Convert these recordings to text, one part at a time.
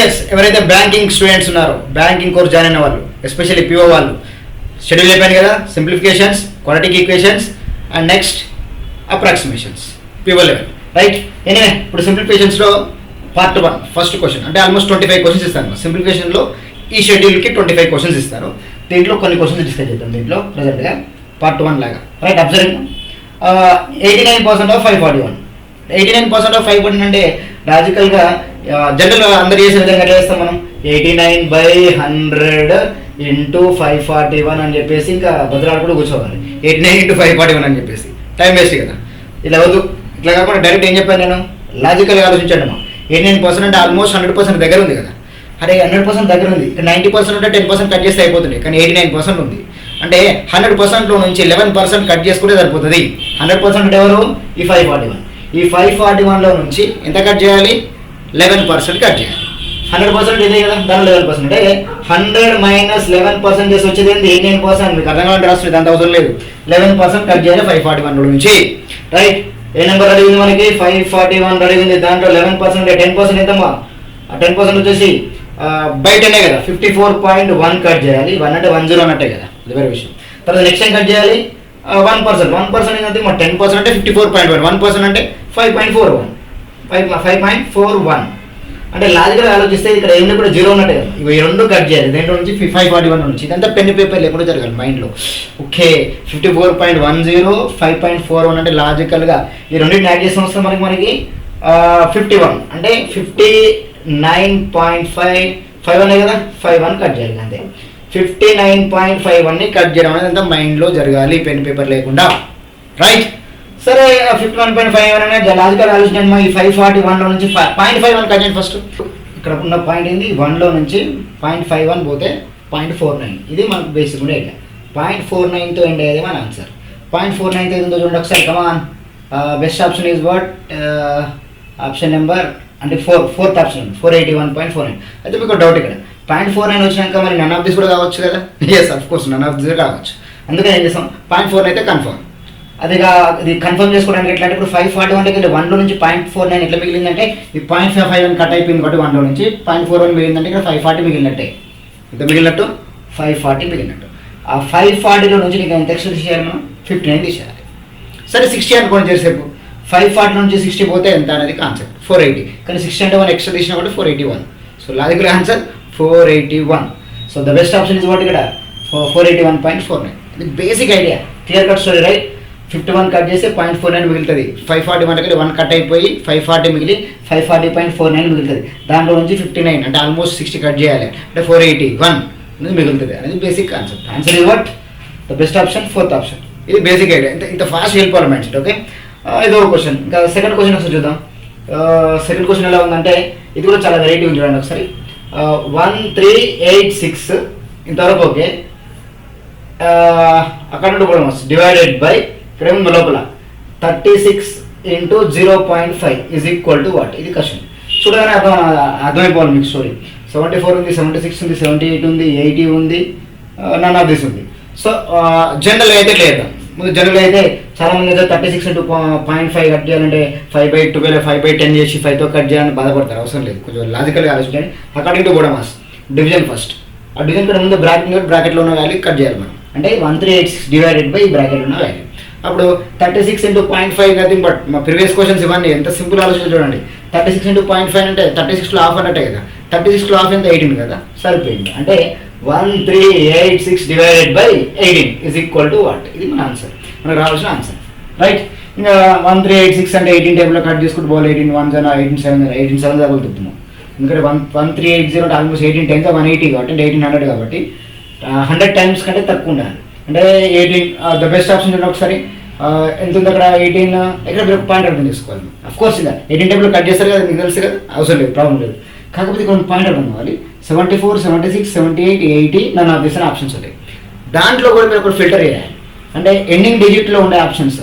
Yes ఎవరైతే banking students ఉన్నారో banking course join అయిన వాళ్ళు ఎస్పెషల్లీ పిఓ వాళ్ళు షెడ్యూల్ అయిపోయాను కదా, simplifications, quadratic equations and next approximations PO level, right. Anyway ఇప్పుడు సింప్లిఫికేషన్స్లో పార్ట్ 1 ఫస్ట్ క్వశ్చన్ అంటే ఆల్మోస్ట్ 25 క్వశ్చన్స్ ఇస్తాను. సింప్లిఫికేషన్లో ఈ షెడ్యూల్కి 25 క్వశ్చన్స్ ఇస్తారు. దీంట్లో కొన్ని క్వశ్చన్స్ డిస్కస్ చేద్దాం దీంట్లో ప్రజెంట్గా పార్ట్ 1 లాగా, రైట్. Observing 89% of 541. 89% ఆఫ్ 541 అంటే లాజికల్గా జనరల్ అందరు చేసే విధంగా ఎట్లా చేస్తాం మనం, 89/100 ఇంటూ 541 అని చెప్పేసి ఇంకా బదులాడు కూడా కూర్చోవాలి. 89 × 541 అని చెప్పేసి టైం వేస్ట్ కదా. ఇలా వద్దు, ఇట్లా కాకుండా డైరెక్ట్ ఏం చెప్పాను నేను, లాజికల్గా ఆలోచించండి అమ్మా. 89% అంటే ఆల్మోస్ట్ 100% దగ్గర ఉంది కదా. అరే 100% దగ్గర ఉంది, 90% ఉంటే 10% కట్ చేస్తే అయిపోతుంది, కానీ 89% ఉంది అంటే 100%లో నుంచి 11% కట్ చేసుకుంటే సరిపోతుంది. 100% అంటే ఎవరు, ఈ 541. ఈ 541లో నుంచి ఎంత కట్ చేయాలి, 11% కట్ చేయాలి. 100% ఇదే కదా, దానిలో 11% అంటే 100 - 11% చేసి వచ్చేది ఏంటి, 89%. మీకు అర్థం కావాలంటే రాస్తుంది, అంత అవసరం లేదు. 11% కట్ చేయాలి 541 నుంచి, రైట్. ఏ నెంబర్ రెడీ ఉంది మనకి, 541 రెడీ ఉంది. దాంట్లో 11% అంటే 10% ఎంతమ్మా, 10% వచ్చేసి బై 10 కదా, 54.1 కట్ చేయాలి. 1 అంటే 10 అన్నట్టే కదా, అది వేరే విషయం. తర్వాత నెక్స్ట్ టైం కట్ చేయాలి 1%. 1% ఏంటంటే మా 10% అంటే 54.1, 1% అంటే 5.41, 5.41 అంటే లాజికల్గా ఆలోచిస్తే ఇక్కడ ఏమి కూడా 0 ఉన్నట్టే కదా. ఇవి రెండు కట్ చేయాలి దేంట్లో నుంచి, 541 నుంచి. ఇదంతా పెన్ పేపర్ లేకుండా జరగాలి మైండ్లో. ఓకే 54.10, 5.41 అంటే లాజికల్గా ఈ రెండింటిని యాడ్ చేసిన వస్తే మనకి 51 అంటే 59.5 అనే కదా, 51 కట్ చేయాలి అంతే. 59.51ని కట్ చేయడం అనేది అంతా మైండ్లో జరగాలి పెన్ పేపర్ లేకుండా, రైట్. సరే 51.5 అనేది లాజికల్ ఆలోచించండి. ఈ 541లో నుంచి 0.51 కట్ చేయండి ఫస్ట్. ఇక్కడ ఉన్న పాయింట్ ఏంది, 1లో నుంచి 0.51 పోతే 0.49. ఇది మనకు బేసిక్ ఉండే ఐడియా. 0.49తో ఎండ్ అయ్యేది మన ఆన్సర్. 0.49తో ఏందో చూడండి ఒకసారి, come on. Best option is what, option number అంటే 4th ఆప్షన్ 481.49. అయితే మీకు డౌట్ ఇక్కడ 0.49 వచ్చినాక మరి నన్ ఆఫ్ దిస్ కూడా కావచ్చు కదా. Yes of course none of this కావచ్చు. అందుకని ఏం చేస్తాం, 0.49 అయితే కన్ఫర్మ్. అదిగా ఇది కన్ఫర్మ్ చేసుకోవడానికి ఎట్లా అంటే ఇప్పుడు 541 1లో నుంచి 0.49 ఎట్లా మిగిలిందంటే ఈ 0.51 కట్ అయిపోయింది కాబట్టి 1లో నుంచి 0.41 మిగిలిందంటే ఇక్కడ 540 మిగిలినట్టే. ఎంత మిగిలినట్టు, 540 మిగిలినట్టు. ఆ 540లో నుంచి నీకు ఎంత ఎక్స్ట్రా తీసేయాలి మనం, 59 తీసేయాలి. సరే 60 అనుకోండి చేసేపు. 540 నుంచి 60 పోతే ఎంత అనేది కాన్సెప్ట్, 480. కానీ 60 అంటే 1 ఎక్స్ట్రా తీసినా కూడా 481. So logical answer 481. So the best option is what ఇక్కడ 481.49. ఇది basic idea, clear cut story, right. 51 cut చేస్తే 0.49 మిగులుతుంది. 541 అంటే 1 కట్ అయిపోయి 540 మిగిలి 540.49 మిగులుతుంది. దాంట్లో నుంచి 59 అంటే ఆల్మోస్ట్ 60 కట్ చేయాలి అంటే 481 అనేది మిగులుతుంది అనేది basic concept. Answer is what, the best option 4th option. ఇది బేసిక్ ఐడియా. ఇంత ఫాస్ట్ వెళ్ళిపోవాలి మైండ్ సెట్, ఓకే. ఇదో క్వశ్చన్. ఇంకా సెకండ్ క్వశ్చన్ ఒకసారి చూద్దాం. సెకండ్ క్వశ్చన్ ఎలా ఉందంటే ఇది కూడా చాలా వెరైటీ ఉంది చూడండి ఒకసారి. 1386 ఇంతవరకు ఓకే. అక్కడ నుండి కూడా డివైడెడ్ బై ఇక్కడ ఏముంది లోపల 36 × 0.5 ఈజ్ ఈక్వల్ టు వాట్. ఇది క్వశ్చన్ చూడగానే అర్థమైపోవాలి మీకు స్టోరీ. 74 ఉంది, 76 ఉంది, 78 ఉంది, 80 ఉంది, నన్ ఆఫ్ దిస్ ఉంది. సో జనరల్ అయితే లేదు. ముందు జనరల్ అయితే చాలా మంది అయితే 36 × 0.5 కట్ చేయాలంటే 5/12 5/10 చేసి 5తో కట్ చేయాలని బాధపడతారు. అవసరం లేదు, కొంచెం లాజికల్గా ఆలోచించండి. According to బోడమాస్ division first. ఆ డివిజన్ కూడా ముందు బ్రాకెట్లో ఉన్న వాల్యూ కట్ చేయాలి మనం. అంటే 1386 డివైడెడ్ బై బ్రాకెట్ ఉన్న వాల్యూ. అప్పుడు 36 × 0.5 నథింగ్ బట్ మా ప్రీవియస్ క్వశ్చన్స్ ఇవన్నీ ఎంత సింపుల్ ఆలోచన చూడండి. 36 × 0.5 అంటే 36లో హాఫ్ అన్నట్టే కదా. 36లో హాఫ్ ఎంత 18 కదా, సరిపోయింది. అంటే 1386 divided by 18 is equal to what. ఇది మన ఆన్సర్, మనకు రావాల్సిన ఆన్సర్, రైట్. ఇంకా 1386 అంటే 18 టైంలో కట్ చేసుకుంటూ పోవాలి. 18 1 18 7 18 7 తగులుతున్నాం. ఎందుకంటే 1380 అంటే ఆల్మోస్ట్ 18 టైమ్స్ 180 కాబట్టి అంటే 1800 కాబట్టి 100 టైమ్స్ కంటే తక్కువ ఉండాలి. అంటే 18 ద బెస్ట్ ఆప్షన్ చూడండి ఒకసారి. ఎంత ఉంది అక్కడ 18 ఇక్కడ మీరు పాయింట్ అర్థం చేసుకోవాలి. అఫ్కోర్స్ ఇలా 18 టైంలో కట్ చేస్తారు కదా, మీకు తెలుసు కదా, అవసరం లేదు, ప్రాబ్లం లేదు. కాకపోతే కొన్ని పాయింట్ అర్థం కావాలి. 74 76 78 80 నన్ను ఆఫ్ చేసిన ఆప్షన్స్ ఉంటాయి. దాంట్లో కూడా మీరు ఒక ఫిల్టర్ చేయాలి. అంటే ఎండింగ్ డిజిట్లో ఉండే ఆప్షన్స్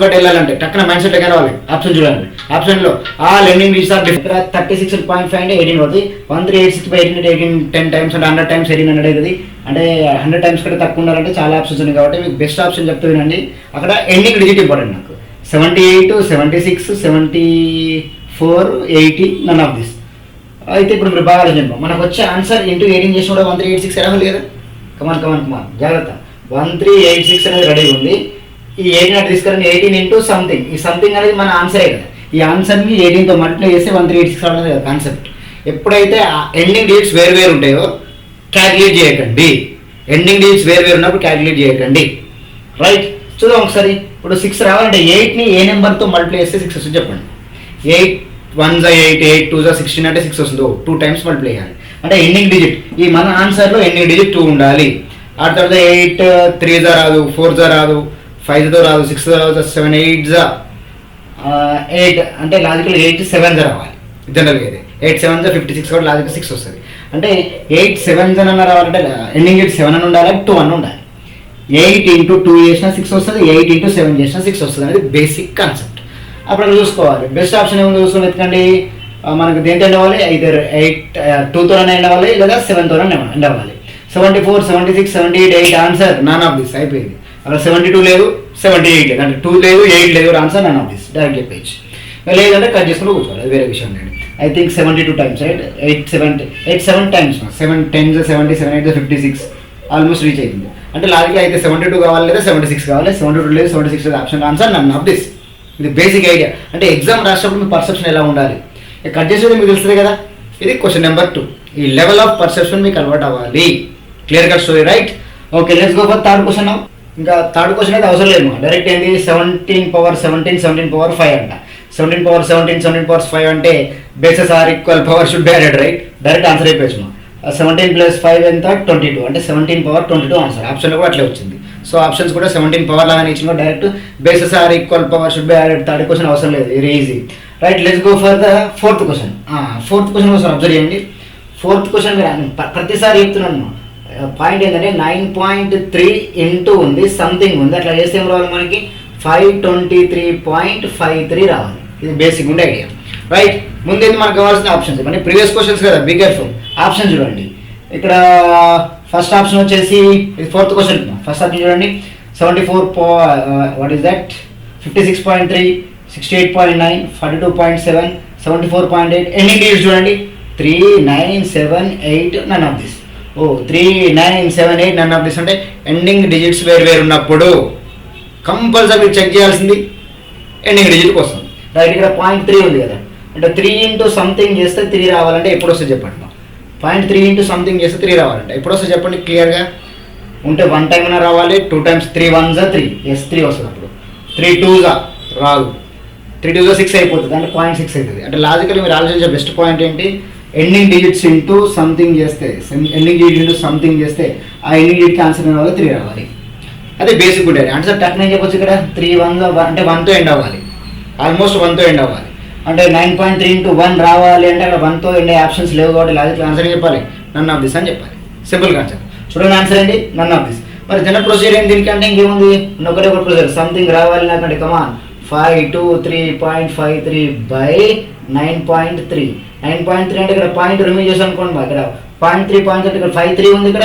బట్టి వెళ్ళాలంటే టక్కున మైండ్ సెట్ కావాలి. ఆప్షన్ చూడండి, ఆప్షన్లో all ending digits are different. 36.5 అంటే 18 అవుతుంది. 1386/18 18 10 టైమ్స్ అంటే 100 టైమ్స్ 1800 అవుతుంది. అంటే 100 టైమ్స్ కంటే తక్కువ ఉండాలంటే చాలా ఆప్షన్స్ ఉన్నాయి కాబట్టి మీకు బెస్ట్ ఆప్షన్ చెప్తూ వినండి. అక్కడ ఎండింగ్ డిజిట్ ఇంపార్టెంట్ నాకు. 78 76 74 80 నన్ ఆఫ్ దిస్. అయితే ఇప్పుడు మీరు బాగా ఆలోచించాం, మనకు వచ్చే ఆన్సర్ ఇంటూ 18 చేసిన కూడా 1386 రావాలి కదా. కమాన్ జాగ్రత్త. 1386 అనేది రెడీ ఉంది. ఈ 18 అటు తీసుకురండి, 18 ఇంటూ సంథింగ్. ఈ సంథింగ్ అనేది మన ఆన్సరే కదా. ఈ ఆన్సర్ని 18తో మల్టిప్లై చేస్తే 1386 రావడం కదా కాన్సెప్ట్. ఎప్పుడైతే ఎండింగ్ డిజిట్స్ వేరు ఉంటాయో క్యాల్కులేట్ చేయకండి. ఎండింగ్ డిజిట్స్ వేరు ఉన్నప్పుడు క్యాల్కులేట్ చేయకండి. రైట్, చూద్దాం ఒకసారి. ఇప్పుడు 6 రావాలంటే 8ని ఏ నెంబర్తో మల్టిప్లై చేస్తే 6 వస్తుంది చెప్పండి. 8 1 8, 8 2 16 అంటే 6 వస్తుంది. 2 టైమ్స్ మల్టిప్లై చేయాలి. అంటే ఎండింగ్ డిజిట్ ఈ మన ఆన్సర్లో ఎండింగ్ డిజిట్ 2 ఉండాలి. ఆ తర్వాత 8 3 రాదు, 4 రాదు, 5 రాదు, 6 రాదు, 7 8 8 అంటే లాజికల్ 8 7 రావాలి. జనరల్గా అయితే 8 7 56 కూడా లాజికల్ 6 వస్తుంది. అంటే 8 7 అన్న రావాలంటే ఎండింగ్ డిజిట్ 7 అని ఉండాలి, 2 అని ఉండాలి. 8 ఇంటూ 2 చేసినా 6 వస్తుంది, 8 ఇంటూ 7 చేసినా 6 వస్తుంది అనేది బేసిక్ కాన్సెప్ట్. అప్పుడు అక్కడ చూసుకోవాలి. బెస్ట్ ఆప్షన్ ఏముంది చూసుకొని వెతకండి. మనకు దేంతో ఎండ్ అవ్వాలి? ఐదర్ 2తో ఎండ్ అవ్వాలి లేదా 7తో ఎండ్ అవ్వాలి. 74 76 78 8 ఆన్సర్ నన్ ఆఫ్ దిస్ అయిపోయింది. అక్కడ 72 లేదు, 78 లేదు, అంటే 2 లేదు 8 లేదు, answer none of this direct చెప్పేసి. లేదంటే కట్ చేసుకుంటూ కూర్చోవాలి, అది వేరే విషయం. నేను I think 72 times right, 8 7 times 7 10 70 7 8 56 almost reach అవుతుంది. అంటే లాజికల్ అయితే 72 కావాలి లేదా 76 కావాలి. 72 లేదు 76 లేదు, option answer none of this. ఇది బేసిక్ ఐడియా. అంటే ఎగ్జామ్ రాసినప్పుడు మీ పర్సెప్షన్ ఎలా ఉండాలి కట్ చేసేది మీకు తెలుస్తుంది కదా. ఇది క్వశ్చన్ నెంబర్ 2. ఈ లెవెల్ ఆఫ్ పర్సెప్షన్ మీకు అలవాటు అవ్వాలి. Clear cut story right. Okay, let's go for third question. ఇంకా థర్డ్ క్వశ్చన్ అయితే అవసరం లేదు, డైరెక్ట్ ఏంటి 17 పవర్ 17 17 పవర్ 5 అంట. 17 పవర్ 17 17 పవర్ 5 అంటే bases are equal, power should be added right. Direct answer అయిపోయాము. 17 ప్లస్ 5 ఎంత 22 అంటే 17 పవర్ 22 ఆన్సర్. ఆప్షన్లో కూడా అట్లే వచ్చింది. సో ఆప్షన్స్ కూడా 17 పవర్ లాగానే ఇచ్చిన direct bases are equal, power should be added. Third question అవసరం లేదు, very easy right. Let's go for the fourth question. Fourth question కోసం అబ్జర్వ్ చేయండి. ఫోర్త్ క్వశ్చన్ ప్రతిసారి చెప్తున్నాను. పాయింట్ ఏంటంటే 9.3 ఇంటూ ఉంది, సంథింగ్ ఉంది. అట్లా చేస్తే ఏం రావాలి మనకి 523.53 రావాలి. ఇది బేసిక్ ఉండే ఐడియా రైట్. ముందు మనకు కావాల్సిన ఆప్షన్స్ అంటే ప్రీవియస్ క్వశ్చన్స్ కదా, బి కేర్ఫుల్. ఆప్షన్ చూడండి. ఇక్కడ ఫస్ట్ ఆప్షన్ వచ్చేసి ఫోర్త్ క్వశ్చన్. ఫస్ట్ ఆప్షన్ చూడండి 74 what is that 56.3 68.9 42.7 74.8. Ending digits చూడండి 3 9 7 8 none of this. 3 9 7 8 none of this అంటే ఎండింగ్ డిజిట్స్ వేరు ఉన్నప్పుడు కంపల్సరీ చెక్ చేయాల్సింది ఎండింగ్ డిజిట్ కోసం రైట్. ఇక్కడ 0.3 ఉంది కదా, అంటే 3 ఇంటూ సంథింగ్ చేస్తే 3 రావాలంటే ఎప్పుడు వస్తుంది చెప్పండి. 0.3 ఇంటూ సంథింగ్ చేస్తే 3 రావాలంటే ఎప్పుడు వస్తుంది చెప్పండి క్లియర్గా. ఉంటే 1 టైమ్ అయినా రావాలి, 2 టైమ్స్ 3 1 3 ఎస్ 3 వస్తుంది. అప్పుడు 3 2 రాదు, 3 2 6 అయిపోతుంది, అంటే 0.6 అవుతుంది. అంటే లాజికల్ మీరు ఆలోచించే బెస్ట్ పాయింట్ ఏంటి, ఎండింగ్ డిజిట్స్ ఇంటూ సంథింగ్ చేస్తే, ఎండింగ్ డిజిట్ ఇంటూ సంథింగ్ చేస్తే ఆ ఎండింగ్ డిజిట్కి ఆన్సర్ రావాలి 3 రావాలి. అదే బేసిక్ ఉంటుంది. ఆన్సర్ టక్నే చెప్పొచ్చు ఇక్కడ 3 1 అంటే 1తో ఎండ్ అవ్వాలి, ఆల్మోస్ట్ 1తో ఎండ్ అవ్వాలి. అంటే 9.3 ఇంటూ 1 రావాలి అంటే అక్కడ 1తో ఎండ్ ఆప్షన్స్ లేవు కాబట్టి లాజికల్ ఆన్సర్ ఏం చెప్పాలి, నన్ ఆఫ్ దిస్ అని చెప్పాలి. Simple concept. చూడండి ఆన్సర్ ఏంటి, నన్ ఆఫ్ దిస్. మరి జనరల్ ప్రొసీజర్ ఏంటి దీనికంటే ఇంకేముంది, ఒకటే ఒక ప్రొసీజర్. సంథింగ్ రావాలి నాకంటే కమాన్ 523.53 బై 9.3. 9.3 అంటే ఇక్కడ పాయింట్ రిమూవ్ చేసాం అనుకోండి. ఇక్కడ 0.3 పాయింట్ అంటే ఇక్కడ 5 3 ఉంది, ఇక్కడ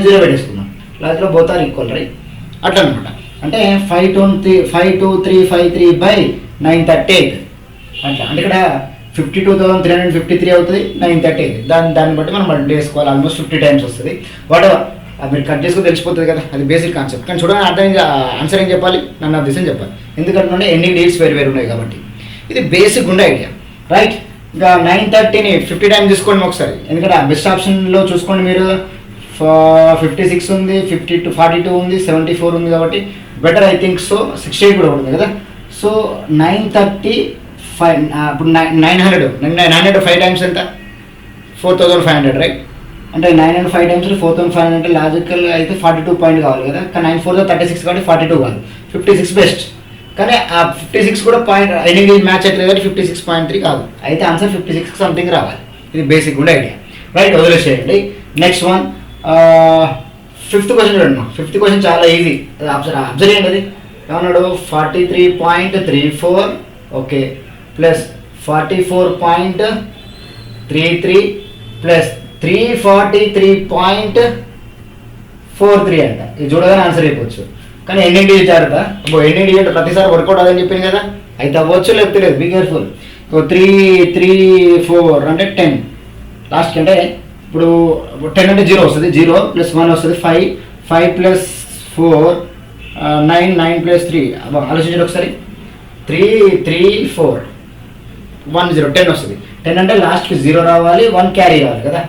0 పెట్టేసుకున్నాం. Logical both are equal right. అట్లా అనమాట. అంటే 523.53 బై 938 అట్లా. అంటే ఇక్కడ 52,353 అవుతుంది, 938. దాన్ని బట్టి మనం మల్టిప్లై చేసుకోవాలి. ఆల్మోస్ట్ 50 టైమ్స్ వస్తుంది. వాట్ ఎవర్ మీరు కట్ చేసుకుని తెలిసిపోతుంది కదా, అది బేసిక్ కాన్సెప్ట్. కానీ చూడండి అర్థం ఆన్సర్ ఏం చెప్పాలి, నన్ ఆఫ్ దిస్ అని చెప్పాలి. ఎందుకంటే ఎండింగ్ డేట్స్ వేరు ఉన్నాయి కాబట్టి ఇది బేసిక్ ఉండే ఐడియా రైట్. ఇంకా 930ని 50 టైమ్స్ తీసుకోండి ఒకసారి. ఎందుకంటే ఆ బెస్ట్ ఆప్షన్లో చూసుకోండి మీరు. 56 ఉంది, 52 42 ఉంది, 74 ఉంది కాబట్టి బెటర్ ఐ థింక్. సో 68 కూడా ఉంటుంది కదా. సో 935 ఇప్పుడు 900 5 టైమ్స్ ఎంత 4500 రైట్. అంటే 905 టైమ్స్ 4500 అంటే లాజికల్ అయితే 42 పాయింట్ కావాలి కదా. కానీ 9 4 36 కాబట్టి 42 కాదు, 56 బెస్ట్. కానీ ఆ 56 కూడా పాయింట్ ఎండింగ్ మ్యాచ్ అయితే కాబట్టి 56.3 కాదు. అయితే ఆన్సర్ 56 సంథింగ్ రావాలి. ఇది బేసిక్ ఉండే ఐడియా రైట్. వదిలేసేయండి. నెక్స్ట్ వన్ ఫిఫ్త్ క్వశ్చన్ చూడండి. ఫిఫ్త్ క్వశ్చన్ చాలా ఈజీ. అబ్జర్వ్ చేయండి. అది ఏమన్నాడు 43.34 ఓకే ప్లస్ 44.33 ప్లస్ 343.43 అంట. ఇది చూడగానే ఆన్సర్ అయిపోవచ్చు. కానీ ఎండింగ్ డిజిట్ ఆడతా ఎండింగ్ డిజిట్ ప్రతిసారి వర్కౌట్ అదని చెప్పింది కదా, అయితే అవ్వచ్చు లేకపోతే లేదు. Be careful. 3 3 4 అంటే 10 లాస్ట్కి అంటే ఇప్పుడు 10 అంటే 0 వస్తుంది, 0 + 1 వస్తుంది 5, 5 + 4 9, 9 + 3 ఆలోచించండి ఒకసారి, 3, 3, 4 1 0 10 వస్తుంది. 10 అంటే లాస్ట్కి 0 రావాలి, 1 క్యారీ రావాలి కదా.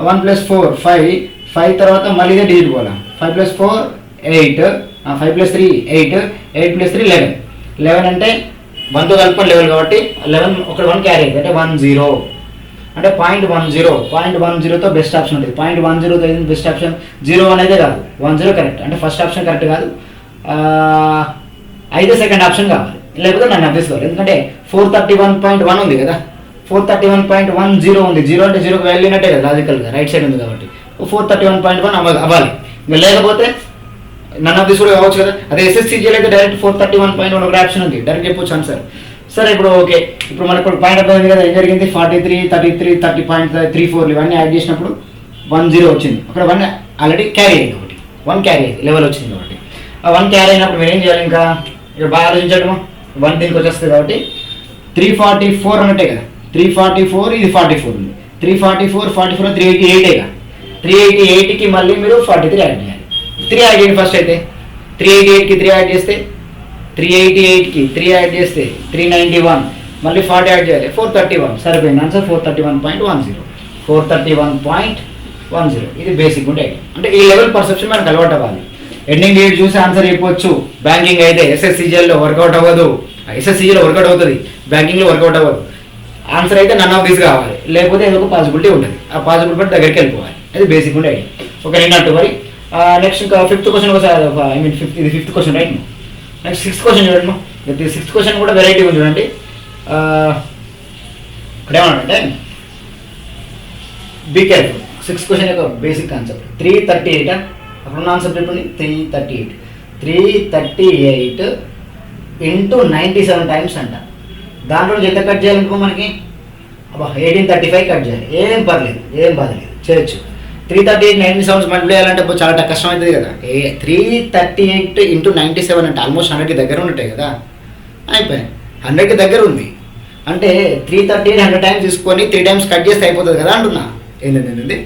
1 + 4 5, 5 తర్వాత మళ్ళీ ఇదే డిజిట్ పోవాలి. 5 + 4 8, 5 + 3 8, 8 + 3 11. 11 అంటే 1తో కలుపుకొని 11 కాబట్టి 11 ఒక 1 క్యారీ అవుతుంది అంటే 10 అంటే 0.10. 0.10తో బెస్ట్ ఆప్షన్ ఉంటుంది. 0.10తో బెస్ట్ ఆప్షన్ 0 అనేది కాదు, 10 కరెక్ట్. అంటే ఫస్ట్ ఆప్షన్ కరెక్ట్ కాదు, అయితే సెకండ్ ఆప్షన్ కావాలి, లేకపోతే నన్ను అభ్యసుకోవాలి. ఎందుకంటే 431.1 ఉంది కదా, 431.10 ఉంది. 0 అంటే 0కి వాల్యూ ఉన్నట్టే కదా లాజికల్గా, రైట్ సైడ్ ఉంది కాబట్టి 431.1 అవ్వాలి. ఇంకా లేకపోతే నన్ను అభ్యస్ కూడా కావచ్చు కదా. అదే SSCGL అయితే డైరెక్ట్ 431.1 ఒక ఆప్షన్ ఉంది, డైరెక్ట్ చెప్పొచ్చు ఆన్సర్. సరే ఇప్పుడు ఓకే, ఇప్పుడు మనకు పాయింట్ అర్థమైంది కదా. ఏం జరిగింది, 43, 33, 30.34 ఇవన్నీ యాడ్ చేసినప్పుడు 10 వచ్చింది. అక్కడ 1 ఆల్రెడీ క్యారీ అయింది, ఒకటి 1 క్యారీ అయింది, లెవెల్ వచ్చింది కాబట్టి. ఆ 1 క్యారీ అయినప్పుడు మీరు ఏం చేయాలి, ఇంకా ఇక్కడ బాగా ఆలోచించడం. 1 దీనికి వచ్చేస్తుంది కాబట్టి 344 అన్నట్టే కదా. 344 ఇది 44 ఉంది, 344 44 388 కదా. 388కి మళ్ళీ మీరు 43 యాడ్ చేయాలి. 3 యాడ్ చేయండి ఫస్ట్. అయితే 388కి 3 యాడ్ చేస్తే 388కి 3 యాడ్ చేస్తే 391, మళ్ళీ 40 యాడ్ చేయాలి 431. సరిపోయింది ఆన్సర్ 431.10. 431.10 ఇది బేసిక్ ఉంటే. అంటే ఈ లెవెల్ పర్సెప్షన్ మనకు అలవాటు అవ్వాలి. ఎండింగ్ డేట్ చూసి ఆన్సర్ చెప్పొచ్చు. బ్యాంకింగ్ అయితే SSCGLలో వర్కౌట్ అవ్వదు, SSCGలో వర్కౌట్ అవుతుంది, బ్యాంకింగ్లో వర్కౌట్ అవ్వదు. ఆన్సర్ అయితే నన్ ఆఫ్ దిస్ కావాలి, లేకపోతే ఏదో ఒక పాసిబిలిటీ ఉంటుంది. ఆ పాసిబిలిటీ బట్టి దగ్గరికి వెళ్ళిపోవాలి. అది బేసిక్ ఉండే. ఒక నిన్నట్టు మరి నెక్స్ట్ ఇంకా 5th క్వశ్చన్ ఒకసారి, ఇది 5th question right. Next 6th question చూడండి. 6th క్వశ్చన్ కూడా వెరైటీ ఉంది చూడండి. ఇక్కడ ఏమన్నాడంటే బీ కేర్ఫుల్. 6th క్వశ్చన్ యొక్క బేసిక్ కాన్సెప్ట్ 338 అక్కడ ఆన్సర్ చెప్పండి. 338 ఇంటూ 97 టైమ్స్ అంట. దాంట్లో ఎంత కట్ చేయాలనుకో మనకి 1835 కట్ చేయాలి. ఏం పర్లేదు, ఏం బాధ లేదు, చేయొచ్చు. 338 97 మల్టిప్లై చేయాలంటే చాలా కష్టం అవుతుంది కదా. 338 ఇంటూ 97 అంటే ఆల్మోస్ట్ 100కి దగ్గర ఉంటాయి కదా. అయిపోయాయి, 100కి దగ్గర ఉంది అంటే 338 100 టైమ్స్ తీసుకొని 3 టైమ్స్ కట్ చేస్తే అయిపోతుంది కదా అంటున్నా. ఏంటంటే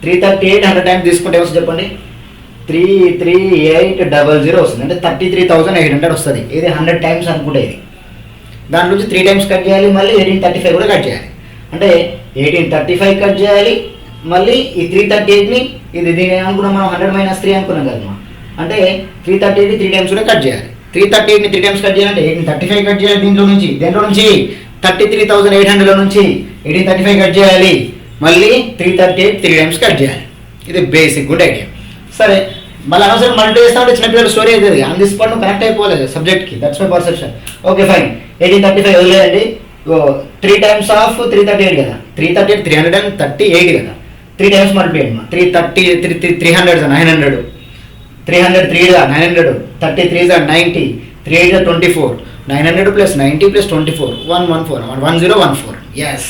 338 100 టైమ్స్ తీసుకుంటే వస్తుంది చెప్పండి, 33800 వస్తుంది. అంటే 33,800 వస్తుంది. ఇది 100 టైమ్స్ అనుకుంటే ఇది. దాని నుంచి 3 టైమ్స్ కట్ చేయాలి, మళ్ళీ 1835 కూడా కట్ చేయాలి. అంటే 1835 కట్ చేయాలి, మళ్ళీ ఈ 338ని ఇది దీని అనుకున్నాం మనం 100 - 3 అనుకున్నాం కదా. అంటే 338ని 3 టైమ్స్ కూడా కట్ చేయాలి. 338ని 3 టైమ్స్ కట్ చేయాలంటే 1835 కట్ చేయాలి. దేంట్లో నుంచి 33,800లో నుంచి 1835 కట్ చేయాలి, మళ్ళీ 338 3 టైమ్స్ కట్ చేయాలి. ఇది బేసిక్ గుడ్ ఐడియా. సరే, మళ్ళీ అనవసరం మల్టిప్లై చేస్తా ఉంటే చిన్నపిల్లలు స్టోరీ అవుతుంది. ఆన్ దిస్ స్పాట్ కనెక్ట్ అయిపోలేదు సబ్జెక్ట్కి. That's my perception. Okay fine. 1835 వదిలేదండి. 3 టైమ్స్ ఆఫ్ 338 కదా, 338 338 కదా. 3 టైమ్స్ మల్టిప్లై అమ్మా. 330 300 900, 300 3 900, 33 90, 3 24, 900 + 90 + 24 114 1014. ఎస్,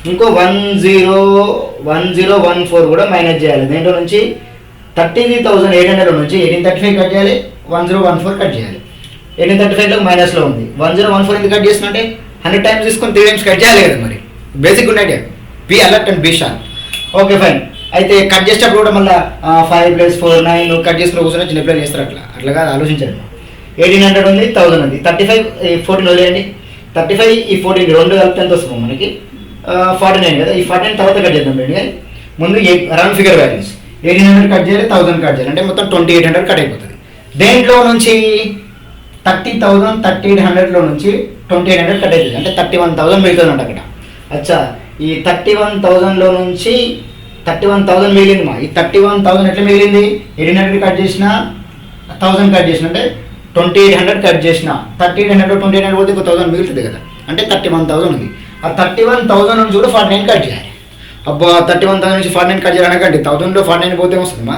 ఇంకో 1014 కూడా మైనస్ చేయాలి. దేంట్లో నుంచి 33,800 నుంచి 1835 కట్ చేయాలి, 1014 కట్ చేయాలి. 1835లో మైనస్లో ఉంది. 1014 ఎందుకు కట్ చేస్తున్నట్టే 100 టైమ్స్ తీసుకొని 3 టైమ్స్ కట్ చేయాలి కదా. మరి బేసిక్ ఉన్నట్టే, be alert and be sharp. Okay fine. అయితే కట్ చేసేటప్పుడు కూడా మళ్ళీ 5 + 4 9 కట్ చేసుకుని కూర్చొని చిన్నపిల్లలు చేస్తారు. అట్లా కాదు, ఆలోచించండి. 1800 ఉంది, 1000 ఉంది, 35 14 వదిలేయండి. 35 ఈ 14 రెండు కలిపితే ఎంత వస్తుంది మనకి 49 కదా. ఈ 49 తర్వాత కట్ చేద్దాం రండి. ముందు రౌండ్ ఫిగర్ వాల్యూస్ 1800 కట్ చేయాలి, 1000 కట్ చేయాలి, అంటే మొత్తం 2800 కట్ అయిపోతుంది. దేంట్లో నుంచి 3800లో నుంచి 2800 కట్ అవుతుంది. అంటే 31,000 మిగులుతుంది అంట అక్కడ. అచ్చా, ఈ 31,000లో నుంచి 31,000 మిగిలింది మా. ఈ 31,000 ఎట్లా మిగిలింది? 1800 కట్ చేసిన, 1000 కట్ చేసిన, అంటే 2800 కట్ చేసిన. 3800 2800 పోతే ఇంకో 1000 మిగులుతుంది కదా. అంటే 31,000 ఉంది. ఆ 31,000 నుంచి కూడా 49 కట్ చేయాలి. అబ్బా, 31,000 నుంచి 49 కట్ చేయాలనకండి. 1000లో 49 పోతే వస్తుంది మా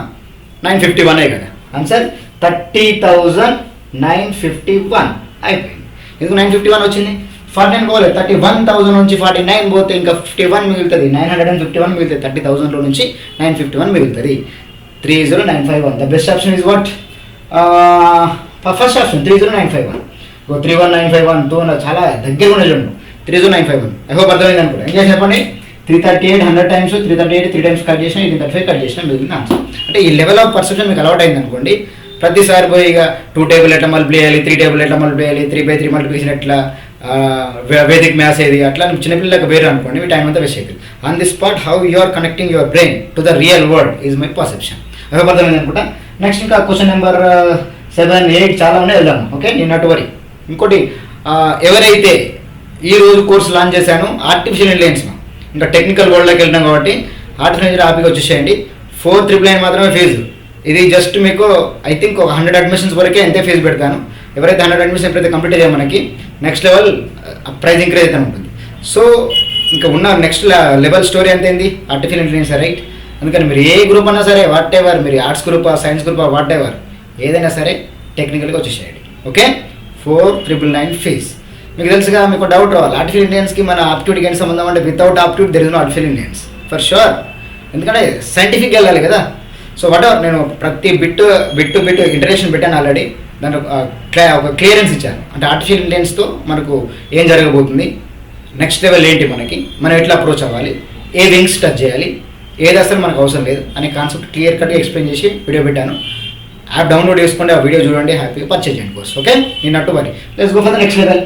951 కదా. ఆన్సర్ 30,951 అయిపోయింది. ఎందుకు 951 వచ్చింది? 49 పోలేదు, 31,000 నుంచి 49 పోతే ఇంకా 51 మిగులుతుంది. 951 మిగులుతుంది. 30,000లో నుంచి 951 మిగులుతుంది. 30951. The best option is what? First option 30951. 31951 చాలా దగ్గర ఉన్న చూడండి. 30951. ఐ హోప్ అర్థమైంది అనుకుంటా. ఏం చేసి చెప్పండి. 338 100 టైమ్స్ 338 3 టైమ్స్ కట్ చేసిన, ఇది 35 కట్ చేసిన, మిగిలిన ఆన్సర్. అంటే ఈ లెవెల్ ఆఫ్ పర్సెప్షన్ మీకు అలవాట్ అయింది అనుకోండి, ప్రతిసారి పోయి ఇక 2 టేబుల్ ఎట్లా మల్టిప్లై చేయాలి, 3 టేబుల్ ఎట్లా మల్టిప్లై చేయాలి, 3/3 మల్టిప్లికేషన్ ఎట్లా, వేదిక్ మ్యాథ్స్ ఏది అట్లా చిన్నపిల్లలకు వేరు అనుకోండి, మీ టైం అంతా వేస్ట్ అవుతుంది. On the spot how you are connecting your brain to the real world is my perception. అర్థమైంది అనుకుంటా. నెక్స్ట్ ఇంకా క్వశ్చన్ నెంబర్ 7, 8 చాలా ఉన్నాయి, వెళ్దాము. ఓకే, నిన్నటి వరి. ఇంకోటి, ఎవరైతే ఈ రోజు కోర్సు లాంచ్ చేశాను ఆర్టిఫిషియల్ ఇంటెలిజెన్స్, ఇంకా టెక్నికల్ వరల్డ్లోకి వెళ్ళినాం కాబట్టి ఆర్టిఫిషియల్ టాపిక్ వచ్చేసేయండి. 499 మాత్రమే ఫీజు. ఇది జస్ట్ మీకు ఐ థింక్ ఒక 100 అడ్మిషన్స్ వరకే ఎంతే ఫీజు పెడతాను. ఎవరైతే 100 అడ్మిషన్స్ ఎప్పుడైతే కంప్లీట్ అయ్యాయి మనకి నెక్స్ట్ లెవెల్ ప్రైజ్ ఇంక్రీజ్ అయితే ఉంటుంది. సో ఇంకా ఉన్న నెక్స్ట్ లెవెల్ స్టోరీ అంత ఏంది, ఆర్టిఫిషియల్ ఇంటెలిజెన్స్ రైట్. అందుకని మీరు ఏ గ్రూప్ అన్నా సరే, వాట్ ఎవర్, మీరు ఆర్ట్స్ గ్రూపా సైన్స్ గ్రూపా వాట్ ఎవర్ ఏదైనా సరే టెక్నికల్గా వచ్చేసేయండి. Okay, 499 fees. మీకు తెలుసుగా, మీకు డౌట్ రావాలి ఆర్టిఫిషియల్ ఇంటెలిజెన్స్కి మన ఆప్టిట్యూడ్కి ఏంటి సంబంధం అంటే, without aptitude there is no artificial intelligence for sure. ఎందుకంటే సైంటిఫిక్ వెళ్ళాలి కదా. సో వాట్ ఎవర్, నేను ప్రతి బిట్ ఇంటరేషన్ పెట్టాను ఆల్రెడీ. దాని ఒక క్లియరెన్స్ ఇచ్చాను. అంటే ఆర్టిఫిషియల్ ఇంటెలిజెన్స్తో మనకు ఏం జరగబోతుంది, నెక్స్ట్ లెవెల్ ఏంటి, మనం ఎట్లా అప్రోచ్ అవ్వాలి, ఏ వింగ్స్ టచ్ చేయాలి, ఏది అసలు మనకు అవసరం లేదు అనే కాన్సెప్ట్ క్లియర్ కట్గా ఎక్స్ప్లెయిన్ చేసి వీడియో పెట్టాను. యాప్ డౌన్లోడ్ చేసుకోండి, ఆ వీడియో చూడండి, హ్యాపీగా పర్చేజ్ చేయండి కోర్స్. ఓకే, నిన్నట్టు మరి let's go for the next level.